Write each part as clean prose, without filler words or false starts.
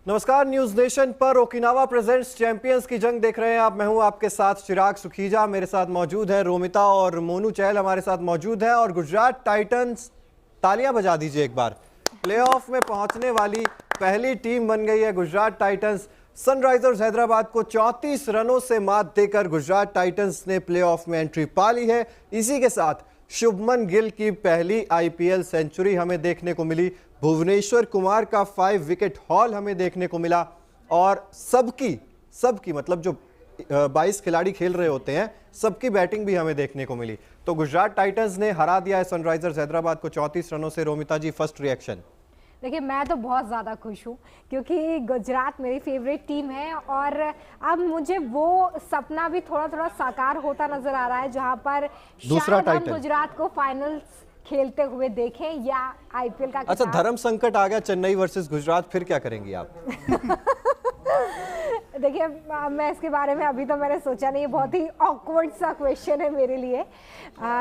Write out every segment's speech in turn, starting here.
नमस्कार, news nation पर Okinawa presents champions की जंग देख रहे हैं आप। मैं हूं आपके साथ चिराग सुखीजा, मेरे साथ मौजूद है रोमिता और मोनू चहल हमारे साथ मौजूद है। और गुजरात टाइटंस, तालियां बजा दीजिए एक बार, प्लेऑफ में पहुंचने वाली पहली टीम बन गई है गुजरात टाइटंस। सनराइजर्स हैदराबाद को 34 रनों से मात देकर गुजरात टाइटंस ने प्लेऑफ में एंट्री पा ली है। इसी के साथ शुभमन गिल की पहली आईपीएल सेंचुरी हमें देखने को मिली, भुवनेश्वर कुमार का 5 विकेट हॉल हमें देखने को मिला और सबकी मतलब जो 22 खिलाड़ी खेल रहे होते हैं सबकी बैटिंग भी हमें देखने को मिली। तो गुजरात टाइटंस ने हरा दिया है सनराइजर्स हैदराबाद को 34 रनों से। रोमिता जी, फर्स्ट रिएक्शन? देखिए, मैं तो बहुत ज़्यादा खुश हूँ क्योंकि गुजरात मेरी फेवरेट टीम है और अब मुझे वो सपना भी थोड़ा थोड़ा साकार होता नजर आ रहा है जहाँ पर शायद हम गुजरात को फाइनल्स खेलते हुए देखें या आईपीएल का। अच्छा, धर्म संकट आ गया चेन्नई वर्सेस गुजरात, फिर क्या करेंगी आप? देखिए, मैं इसके बारे में अभी तो मैंने सोचा नहीं, बहुत ही ऑकवर्ड सा क्वेश्चन है मेरे लिए।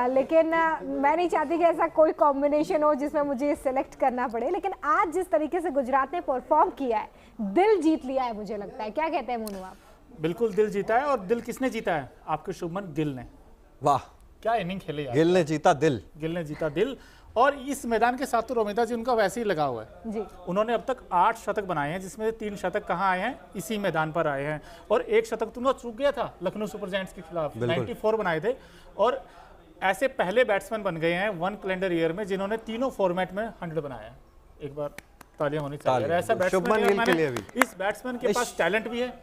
लेकिन मैं नहीं चाहती कि ऐसा कोई कॉम्बिनेशन हो जिसमें मुझे सेलेक्ट करना पड़े। लेकिन आज जिस तरीके से गुजरात ने परफॉर्म किया है, दिल जीत लिया है मुझे लगता है। क्या कहते हैं मोनू आप? बिल्कुल दिल जीता है। और दिल किसने जीता है? आपके शुभमन गिल ने। वाह, क्या इनिंग खेले यार। गिल ने जीता दिल। गिल ने जीता दिल। और इस मैदान के साथ तो रोमिता जी उनका वैसे ही लगा हुआ है जी। उन्होंने अब तक 8 शतक बनाए हैं, जिसमें 3 शतक कहाँ आए हैं? इसी मैदान पर आए हैं। और 1 शतक तो उनका चूक गया था लखनऊ सुपर जायंट्स के खिलाफ, 94 बनाए थे। और ऐसे पहले बैट्समैन बन गए हैं 1 कैलेंडर ईयर में जिन्होंने तीनों फॉर्मेट में 100 बनाया है। एक बार तालियां होनी चाहिए। ऐसा बैट्समैन, इस बैट्समैन के पास टैलेंट भी है,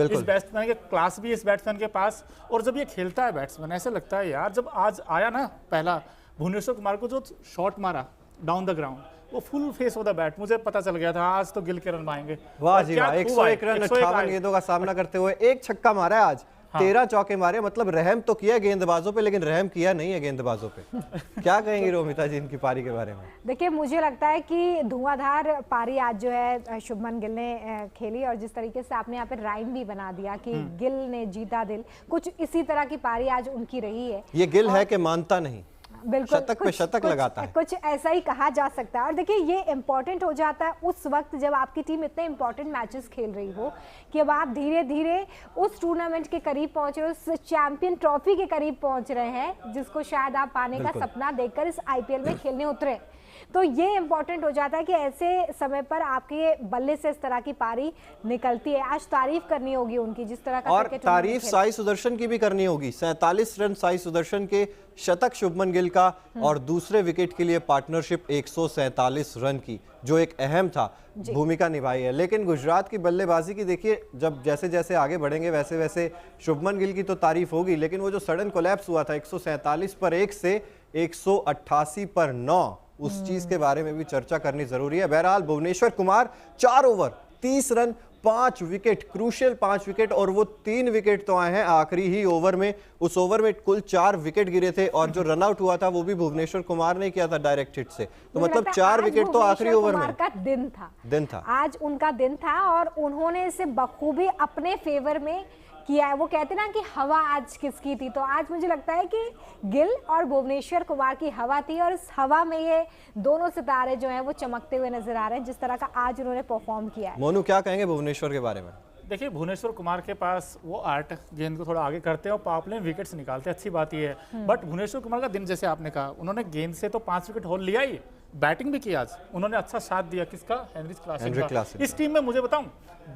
इस बैट्समैन के क्लास भी इस बैट्समैन के पास। और जब ये खेलता है बैट्समैन, ऐसा लगता है यार, जब आज आया ना पहला भुवनेश्वर कुमार को जो शॉट मारा डाउन द ग्राउंड, वो full face of the bat, मुझे पता चल गया था आज तो गिल के रन आएंगे। वाह जी वाह, 101 रन 58 गेंदों का सामना करते हुए 1 छक्का मारा है आज। हाँ। 13 चौके मारे, मतलब रहम तो किया गेंदबाजों पे, लेकिन रहम किया नहीं है गेंदबाजों पे। क्या कहेंगी रोमिता जी इनकी पारी के बारे में? देखिए, मुझे लगता है कि धुआंधार पारी आज जो है शुभमन गिल ने खेली। और जिस तरीके से आपने यहाँ पे राइम भी बना दिया कि गिल ने जीता दिल, कुछ इसी तरह की पारी आज उनकी रही है। ये गिल है कि मानता नहीं, बिल्कुल शतक पे शतक लगाता है, कुछ ऐसा ही कहा जा सकता है। और देखिए, ये इंपॉर्टेंट हो जाता है उस वक्त जब आपकी टीम इतने इंपॉर्टेंट मैचेस खेल रही हो कि अब आप धीरे धीरे उस टूर्नामेंट के करीब पहुंचे, उस चैंपियन ट्रॉफी के करीब पहुंच रहे हैं जिसको शायद आप पाने का सपना देखकर इस आईपीएल में खेलने उतरे। तो ये इंपॉर्टेंट हो जाता है कि ऐसे समय पर आपके बल्ले से इस तरह की पारी निकलती है। आज तारीफ करनी होगी उनकी, जिस तरह का और तारीफ साई सुदर्शन की भी करनी होगी। 47 रन साई सुदर्शन के, शतक शुभमन गिल का और दूसरे विकेट के लिए पार्टनरशिप 147 रन की, जो एक अहम था, भूमिका निभाई है। लेकिन गुजरात की बल्लेबाजी की देखिए, जब जैसे जैसे आगे बढ़ेंगे वैसे वैसे शुभमन गिल की तो तारीफ होगी, लेकिन वो जो सडन कोलैप्स हुआ था 147 पर 1 से 188 पर 9, उस चीज के बारे में भी चर्चा करनी जरूरी है। बहरहाल Bhuvneshwar Kumar 4 over 30 run 5 wicket, crucial 5 wicket, और वो 3 विकेट तो आए हैं आखिरी ही ओवर में। उस ओवर में कुल 4 विकेट गिरे थे और जो रन आउट हुआ था वो भी भुवनेश्वर कुमार ने किया था डायरेक्ट हिट से। तो मतलब 4 विकेट तो आखिरी ओवर में। का दिन था आज उनका दिन था और उन्होंने इसे बखूबी अपने फेवर में किया है। वो कहते ना कि हवा आज किसकी थी, तो आज मुझे लगता है कि गिल और भुवनेश्वर कुमार की हवा थी और इस हवा में ये दोनों सितारे जो हैं वो चमकते हुए नजर आ रहे हैं, जिस तरह का आज उन्होंने परफॉर्म किया है। मोनू, क्या कहेंगे भुवनेश्वर के बारे में? देखिए, भुवनेश्वर कुमार के पास वो आर्ट, गेंद को थोड़ा आगे करते हैं और पावर प्ले में विकेट्स निकालते हैं, अच्छी बात ये है। बट भुवनेश्वर कुमार का दिन, जैसे आपने कहा, उन्होंने गेंद से तो 5 विकेट होल लिया ही, बैटिंग भी की आज उन्होंने, अच्छा साथ दिया। किसका? Heinrich Klaasen. इस टीम में मुझे बताऊं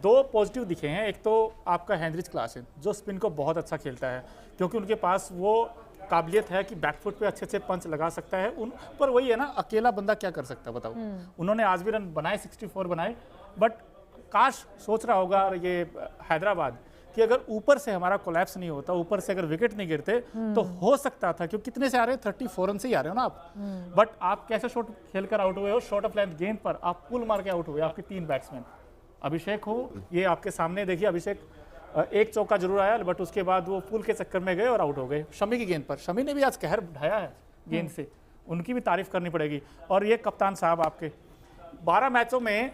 2 पॉजिटिव दिखे हैं। एक तो आपका हेनरिच क्लासन, जो स्पिन को बहुत अच्छा खेलता है, क्योंकि उनके पास वो काबिलियत है कि बैकफुट पे अच्छे अच्छे पंच लगा सकता है। उन पर वही है ना, अकेला बंदा क्या कर सकता है बताओ। उन्होंने आज भी रन बनाए, 64 बनाए। बट काश सोच रहा होगा ये हैदराबाद कि अगर ऊपर से हमारा कोलैप्स नहीं होता, ऊपर से अगर विकेट नहीं गिरते तो हो सकता था, क्योंकि कितने से आ रहे हैं, 34 रन से ही आ रहे हो ना आप। बट आप कैसे शॉट खेलकर आउट हुए हो? शॉर्ट ऑफ लेंथ गेंद पर आप पुल मार के आउट हुए। आपके 3 बैट्समैन, अभिषेक हो, ये आपके सामने देखिए, अभिषेक 1 चौका जरूर आया, बट उसके बाद वो पुल के चक्कर में गए और आउट हो गए। शमी की गेंद पर, शमी ने भी आज कहर ढाया है गेंद से, उनकी भी तारीफ करनी पड़ेगी। और ये कप्तान साहब आपके 12 मैचों में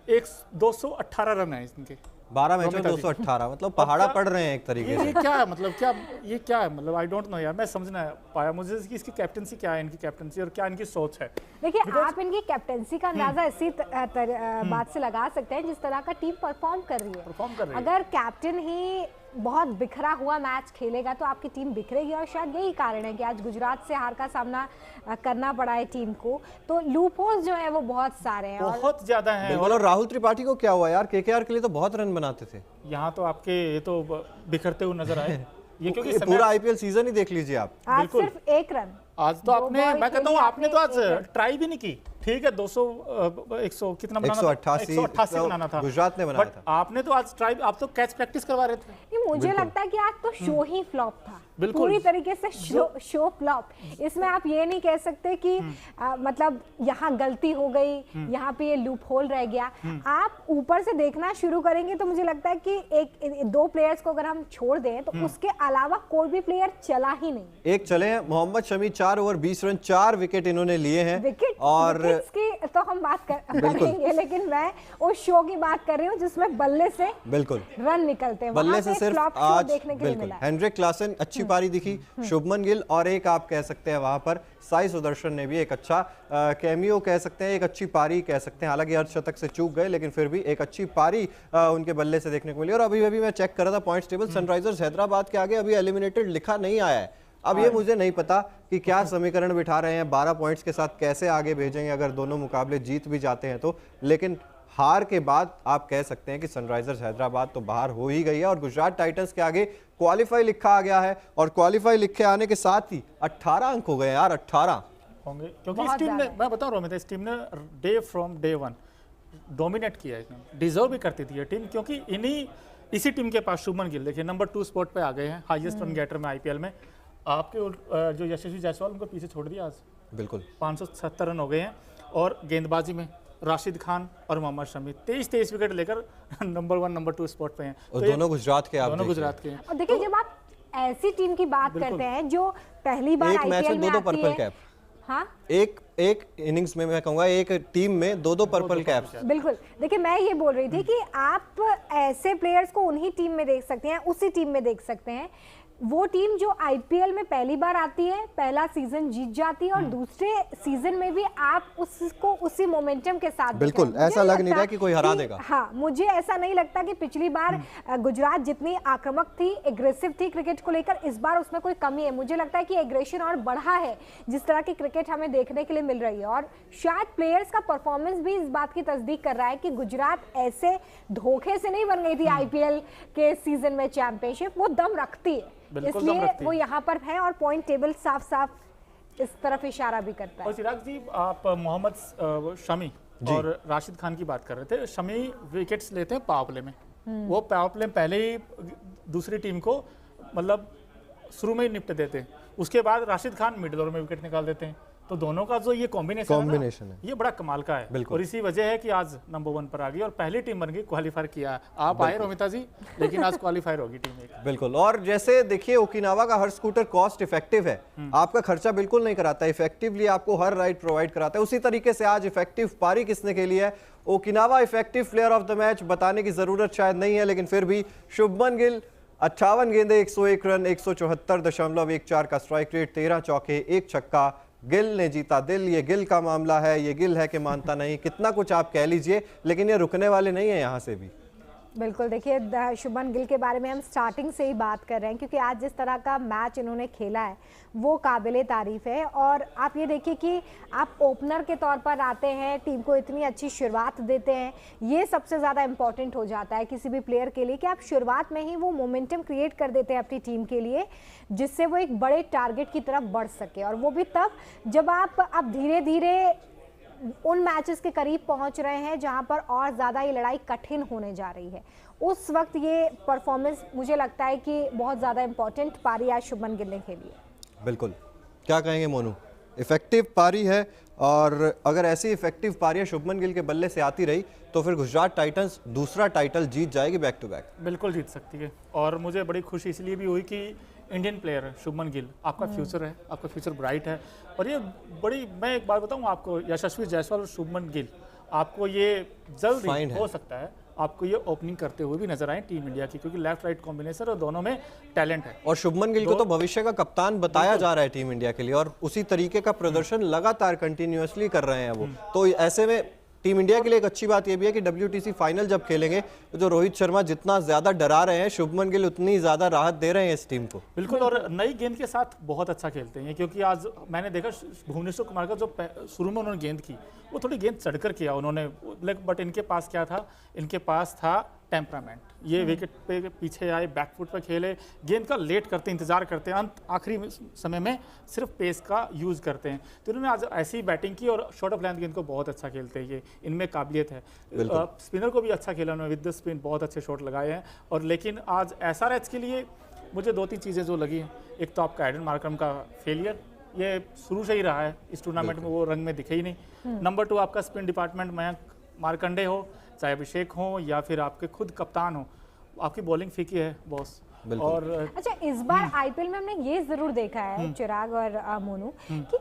218 रन है इनके, 12 मैचों में रोमिता जी। 218, मतलब पहाड़ा क्या- पड़ रहे हैं एक तरीके ये से। क्या है मतलब, क्या ये क्या है मतलब, आई डोंट नो यार, मैं समझ ना पाया मुझे कि इसकी कैप्टनसी क्या है, इनकी कैप्टनसी और क्या इनकी सोच है। देखिए आप इनकी कैप्टेंसी का अंदाजा इसी बात से लगा सकते हैं जिस तरह का टीम परफॉर्म कर रही है। परफॉर्म कर रही है। अगर कैप्टन ही बहुत बिखरा हुआ मैच खेलेगा तो आपकी टीम बिखरेगी, और शायद यही कारण है कि आज गुजरात से हार का सामना करना पड़ा है टीम को। तो लूपहोल्स जो है वो बहुत सारे हैं, और बहुत ज्यादा है। बिल्कुल। और राहुल त्रिपाठी को क्या हुआ यार, केकेआर के लिए तो बहुत रन बनाते थे। यहाँ तो आपके ये तो बिखरते हुए नजर आए ये, क्योंकि ये पूरा आईपीएल सीजन ही देख लीजिए आप। आज बिल्कुल। सिर्फ एक रन। आज तो आपने, बॉल मैं कहता हूँ खेली आपने तो आज आपने, ट्राई भी नहीं की। ठीक है 200 100 कितना बनाना था? 188 बनाना था, गुजरात ने बनाया बट था। आपने तो आज ट्राई, आप तो कैच प्रैक्टिस करवा रहे थे। नहीं, मुझे लगता है कि आज तो शो ही फ्लॉप था, बिल्कुल। पूरी तरीके से शो फ्लॉप। इसमें आप ये नहीं कह सकते कि मतलब यहाँ गलती हो गई, यहाँ पे ये लूप होल रह गया। आप ऊपर से देखना शुरू करेंगे तो मुझे लगता है कि एक दो प्लेयर्स को अगर हम छोड़ दें तो उसके अलावा कोई भी प्लेयर चला ही नहीं। एक चले हैं Mohammed Shami, 4 over 20 run, 4 wicket इन्होंने लिए हैं। और विकेट्स की तो हम बात करेंगे, लेकिन मैं उस शो की बात कर रही हूँ जिसमें बल्ले से बिल्कुल रन निकलते हैं। बल्ले वहाँ से पे सिर्फ flop show आज देखने के लिए बिल्कुल मिला है। हेनरिक क्लासन अच्छी पारी दिखी, शुभमन गिल, और एक आप कह सकते हैं वहां पर साई सुदर्शन ने भी एक अच्छा कैमियो कह सकते हैं, एक अच्छी पारी कह सकते हैं। हालांकि अर्धशतक से चूक गए, लेकिन फिर भी एक अच्छी पारी उनके बल्ले से देखने को मिली। और अभी मैं चेक कर रहा था पॉइंट्स टेबल, सनराइजर्स हैदराबाद के आगे अभी एलिमिनेटेड लिखा नहीं आया है। अब ये मुझे नहीं पता कि क्या समीकरण बिठा रहे हैं, 12 पॉइंट्स के साथ कैसे आगे भेजेंगे अगर दोनों मुकाबले जीत भी जाते हैं तो। लेकिन हार के बाद आप कह सकते हैं कि सनराइजर्स हैदराबाद तो बाहर हो ही गई है, और गुजरात टाइटंस के आगे क्वालिफाई लिखा आ गया है। और क्वालिफाई लिखे आने के साथ ही 18 अंक हो गए यार, 18 होंगे, क्योंकि इस बहुत टीम ने, ज्यादा। मैं बता रहा हूँ रोमिता, इस टीम ने day from day one dominate किया है। डिजर्व भी करती थी ये टीम, क्योंकि इसी टीम के पास शुभमन गिल देखिए नंबर 2 स्पॉट पे आ गए हैं, हाईएस्ट रन गेटर में आईपीएल में। आपके जो यशस्वी जायसवाल, उनको पीछे छोड़ दिया आज। बिल्कुल 570 रन हो गए हैं। और गेंदबाजी में राशिद खान और मोहम्मद शमी 23 विकेट लेकर नंबर 1 नंबर 2 स्पॉट पे हैं। और तो ये दोनों गुजरात के, आप दोनों देखिए। गुजरात के हैं। और देखिए जब आप ऐसी टीम की बात करते हैं जो पहली बार एक मैच आईपीएल में में दो आती पर्पल है। कैप, हाँ एक इनिंग्स में मैं कहूंगा एक टीम में दो पर्पल कैप्स। बिल्कुल। देखिए मैं ये बोल रही थी कि आप ऐसे प्लेयर्स को उन्हीं टीम में देख सकते हैं, उसी टीम में देख सकते हैं। वो टीम जो आईपीएल में पहली बार आती है, पहला सीजन जीत जाती है, और दूसरे सीजन में भी आप उसको उसी मोमेंटम के साथ बिल्कुल, दिख रहे हैं। ऐसा मुझे लग नहीं लगता रहा कि कोई हरा देगा। हाँ, मुझे ऐसा नहीं लगता कि पिछली बार गुजरात जितनी आक्रामक थी, एग्रेसिव थी क्रिकेट को लेकर, इस बार उसमें कोई कमी है। मुझे लगता है कि एग्रेशन और बढ़ा है, जिस तरह की क्रिकेट हमें देखने के लिए मिल रही है। और शायद प्लेयर्स का परफॉर्मेंस भी इस बात की तस्दीक कर रहा है कि गुजरात ऐसे धोखे से नहीं बन गई थी आईपीएल के सीजन में चैंपियनशिप, वो दम रखती है, बिल्कुल दम इसलिए रखती वो है। यहाँ पर है। और पॉइंट टेबल साफ साफ इस तरफ इशारा भी करता है। और चिराग जी, आप मोहम्मद शमी और राशिद खान की बात कर रहे थे। शमी विकेट्स लेते हैं पावर प्ले में, वो पावर प्ले में पहले ही दूसरी टीम को मतलब शुरू में ही निपट देते हैं। उसके बाद राशिद खान मिडिल ओवर में विकेट निकाल देते हैं। तो दोनों का जो ये कॉम्बिनेशन है, ये बड़ा कमाल का है। बिल्कुल। और इसी वजह है कि आज नंबर 1 पर आ गई और पहली टीम बन गई, क्वालिफाई किया। आप आए रोमिता जी, लेकिन आज क्वालिफाई होगी टीम एक। बिल्कुल। और जैसे देखिए ओकिनावा का हर स्कूटर कॉस्ट इफेक्टिव है, आपका खर्चा बिल्कुल नहीं कराता, इफेक्टिवली आपको हर राइड प्रोवाइड कराता है। उसी तरीके से आज इफेक्टिव पारी किसने खेली है, Okinawa effective player of the match बताने की जरूरत शायद नहीं है, लेकिन फिर भी शुभमन गिल 58 गेंदे 101 रन 174.14 का स्ट्राइक रेट, 13 चौके 1 छक्का। गिल ने जीता दिल। ये गिल का मामला है, ये गिल है कि मानता नहीं, कितना कुछ आप कह लीजिए, लेकिन ये रुकने वाले नहीं है यहाँ से भी। बिल्कुल। देखिए शुभमन गिल के बारे में हम स्टार्टिंग से ही बात कर रहे हैं, क्योंकि आज जिस तरह का मैच इन्होंने खेला है वो काबिले तारीफ है। और आप ये देखिए कि आप ओपनर के तौर पर आते हैं, टीम को इतनी अच्छी शुरुआत देते हैं, ये सबसे ज़्यादा इंपॉर्टेंट हो जाता है किसी भी प्लेयर के लिए कि आप शुरुआत में ही वो मोमेंटम क्रिएट कर देते हैं अपनी टीम के लिए, जिससे वो एक बड़े टारगेट की तरफ बढ़ सके। और वो भी तब जब आप अब धीरे धीरे उन मैचेस के करीब पहुंच रहे हैं जहां पर और ज़्यादा ये लड़ाई कठिन होने जा रही है, उस वक्त ये परफॉर्मेंस मुझे लगता है कि बहुत ज़्यादा इंपॉर्टेंट पारी आज शुभमन गिल ने खेली है। बिल्कुल। क्या कहेंगे मोनू, इफेक्टिव पारी है, और अगर ऐसी इफेक्टिव पारियां शुभमन गिल के बल्ले से आती रही तो फिर गुजरात टाइटंस दूसरा टाइटल जीत जाएगी बैक टू बैक। बिल्कुल जीत सकती है। और मुझे बड़ी खुशी इसलिए भी हुई कि इंडियन प्लेयर है शुभमन गिल, आपका फ्यूचर है, आपका फ्यूचर ब्राइट है। और ये बड़ी, मैं एक बात बताऊं आपको, यशस्वी जायसवाल और शुभमन गिल, आपको ये जल्द Fine ही है। हो सकता है आपको ये ओपनिंग करते हुए भी नजर आए टीम इंडिया की, क्योंकि लेफ्ट राइट कॉम्बिनेशन और दोनों में टैलेंट है। और शुभमन गिल को तो भविष्य का कप्तान बताया जा रहा है टीम इंडिया के लिए, और उसी तरीके का प्रदर्शन लगातार कंटिन्यूअसली कर रहे हैं वो। तो ऐसे में टीम इंडिया के लिए एक अच्छी बात यह भी है कि WTC फाइनल जब खेलेंगे तो जो रोहित शर्मा जितना ज्यादा डरा रहे हैं, शुभमन गिल उतनी ज्यादा राहत दे रहे हैं इस टीम को। बिल्कुल, और नई गेंद के साथ बहुत अच्छा खेलते हैं, क्योंकि आज मैंने देखा भुवनेश्वर कुमार का जो शुरू में उन्होंने गेंद की वो थोड़ी गेंद चढ़कर किया उन्होंने, बट इनके पास क्या था, इनके पास था टेम्परामेंट। ये विकेट पे पीछे आए, बैकफुट पर खेले, गेंद का लेट करते, इंतजार करते हैं, अंत आखिरी समय में सिर्फ पेस का यूज़ करते हैं। तो इन्होंने आज ऐसी बैटिंग की और शॉर्ट ऑफ लेंथ गेंद को बहुत अच्छा खेलते हैं, ये इनमें काबिलियत है। स्पिनर को भी अच्छा खेला उन्होंने, विद द स्पिन बहुत अच्छे शॉट लगाए हैं। और लेकिन आज SRH के लिए मुझे 2-3 चीज़ें जो लगी हैं, एक तो आपका एडन मार्करम का फेलियर, ये शुरू से ही रहा है इस टूर्नामेंट में, वो रंग में दिखे ही नहीं। नंबर 2 आपका स्पिन डिपार्टमेंट, मयंक मार्कंडे हो, चाहे अभिषेक हो या फिर आपके खुद कप्तान हो, आपकी बॉलिंग फीकी है बॉस। और अच्छा, इस बार IPL में हमने ये जरूर देखा है चिराग और मोनू कि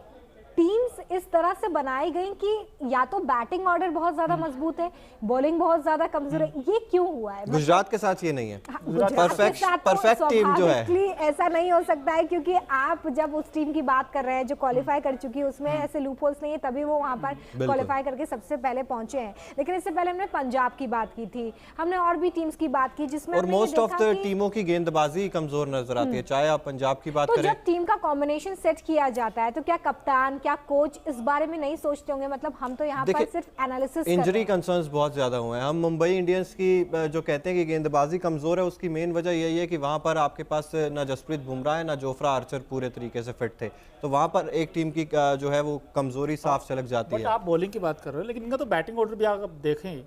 टीम्स इस तरह से बनाई गई कि या तो बैटिंग ऑर्डर बहुत ज्यादा मजबूत है, बॉलिंग बहुत ज्यादा कमजोर है। ये क्यों हुआ है? गुजरात के साथ ये नहीं है। परफेक्ट टीम जो है, ऐसा नहीं हो सकता है, क्योंकि आप जब उस टीम की बात कर रहे हैं जो क्वालिफाई कर चुकी है, उसमें ऐसे लूप होल्स नहीं है, तभी वो वहां पर क्वालिफाई करके सबसे पहले पहुंचे हैं। लेकिन इससे पहले हमने पंजाब की बात की थी, हमने और भी टीम्स की बात की जिसमें और मोस्ट ऑफ द टीमों की गेंदबाजी कमजोर नजर आती है, चाहे आप पंजाब की बात करें। तो जब टीम का कॉम्बिनेशन सेट किया जाता है तो क्या कप्तान, क्या कोच इस बारे में नहीं सोचते होंगे? मतलब हम तो यहाँ पर सिर्फ एनालिसिस, इंजरी कंसर्न्स बहुत ज्यादा हुए हैं। हम मुंबई इंडियंस की जो कहते हैं कि गेंदबाजी कमजोर है, उसकी मेन वजह यही है कि वहां पर आपके पास ना जसप्रीत बुमराह है ना जोफ्रा आर्चर पूरे तरीके से फिट थे, तो वहां पर एक टीम की जो है वो कमजोरी साफ झलक जाती है। आप बॉलिंग की बात कर रहे हो, लेकिन इनका तो बैटिंग ऑर्डर भी आप देखें,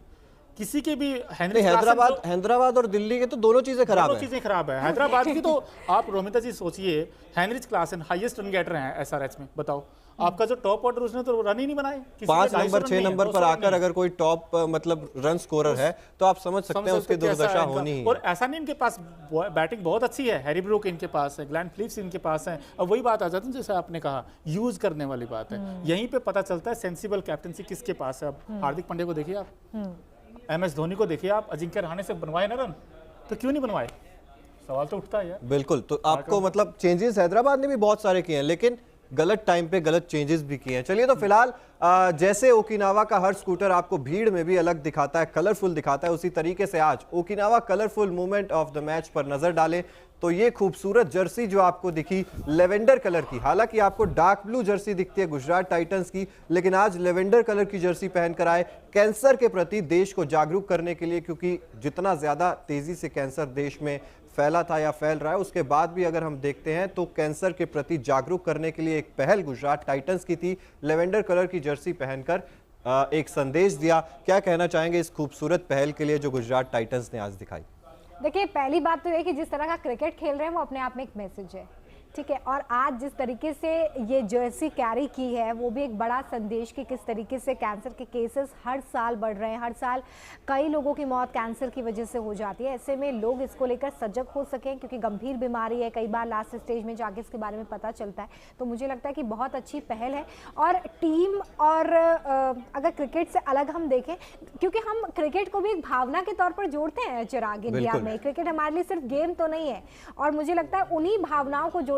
किसी के भी हैदराबाद और दिल्ली के तो दोनों चीजें खराब है। हैदराबाद की तो आप रोमिता जी सोचिए, Heinrich Klaasen highest run getter हैं SRH में, बताओ आपका जो टॉप ऑर्डर उसने तो रन ही नहीं बनाए। 5 नंबर 6 नंबर पर आकर अगर कोई टॉप मतलब रन स्कोरर है तो आप समझ सकते हैं उसकी दुर्दशा होनी ही। और ऐसा नहीं, इनके पास बैटिंग बहुत अच्छी है, हैरी ब्रूक इनके पास है, ग्लेन फिलिप्स इनके पास है। अब वही बात आ जाती है जैसे आपने कहा, यूज करने वाली बात है, यहीं पे पता चलता है सेंसिबल कैप्टनसी किसके पास है। अब हार्दिक पांड्या को देखिए आप, MS धोनी को देखिए आप, अजिंक्य रहाणे से बनवाए ना रन, तो क्यों नहीं बनवाए? सवाल तो उठता है यार। बिल्कुल, तो आपको मतलब चेंजेस हैदराबाद ने भी बहुत सारे किए हैं, लेकिन गलत टाइम पे गलत चेंजेस भी किए हैं। चलिए, तो फिलहाल जैसे ओकिनावा का हर स्कूटर आपको भीड़ में भी अलग दिखाता है, कलरफुल दिखाता है, उसी तरीके से आज Okinawa colourful moment of the match पर नजर डालें तो ये खूबसूरत जर्सी जो आपको दिखी लेवेंडर कलर की, हालांकि आपको डार्क ब्लू जर्सी दिखती है गुजरात टाइटंस की, लेकिन आज लेवेंडर कलर की जर्सी पहनकर आए कैंसर के प्रति देश को जागरूक करने के लिए, क्योंकि जितना ज्यादा तेजी से कैंसर देश में फैला था या फैल रहा है, उसके बाद भी अगर हम देखते हैं तो कैंसर के प्रति जागरूक करने के लिए एक पहल गुजरात टाइटंस की थी। लेवेंडर कलर की जर्सी पहनकर एक संदेश दिया। क्या कहना चाहेंगे इस खूबसूरत पहल के लिए जो गुजरात टाइटंस ने आज दिखाई? देखिए, पहली बात तो ये कि जिस तरह का क्रिकेट खेल रहे हैं वो अपने आप में एक मैसेज है, ठीक है। और आज जिस तरीके से ये जर्सी कैरी की है वो भी एक बड़ा संदेश कि किस तरीके से कैंसर के केसेस हर साल बढ़ रहे हैं, हर साल कई लोगों की मौत कैंसर की वजह से हो जाती है। ऐसे में लोग इसको लेकर सजग हो सकें, क्योंकि गंभीर बीमारी है, कई बार लास्ट स्टेज में जाके इसके बारे में पता चलता है। तो मुझे लगता है कि बहुत अच्छी पहल है। और टीम और अगर क्रिकेट से अलग हम देखें, क्योंकि हम क्रिकेट को भी एक भावना के तौर पर जोड़ते हैं चिराग, इंडिया में क्रिकेट हमारे लिए सिर्फ गेम तो नहीं है, और मुझे लगता है उन्हीं भावनाओं को जोड़ने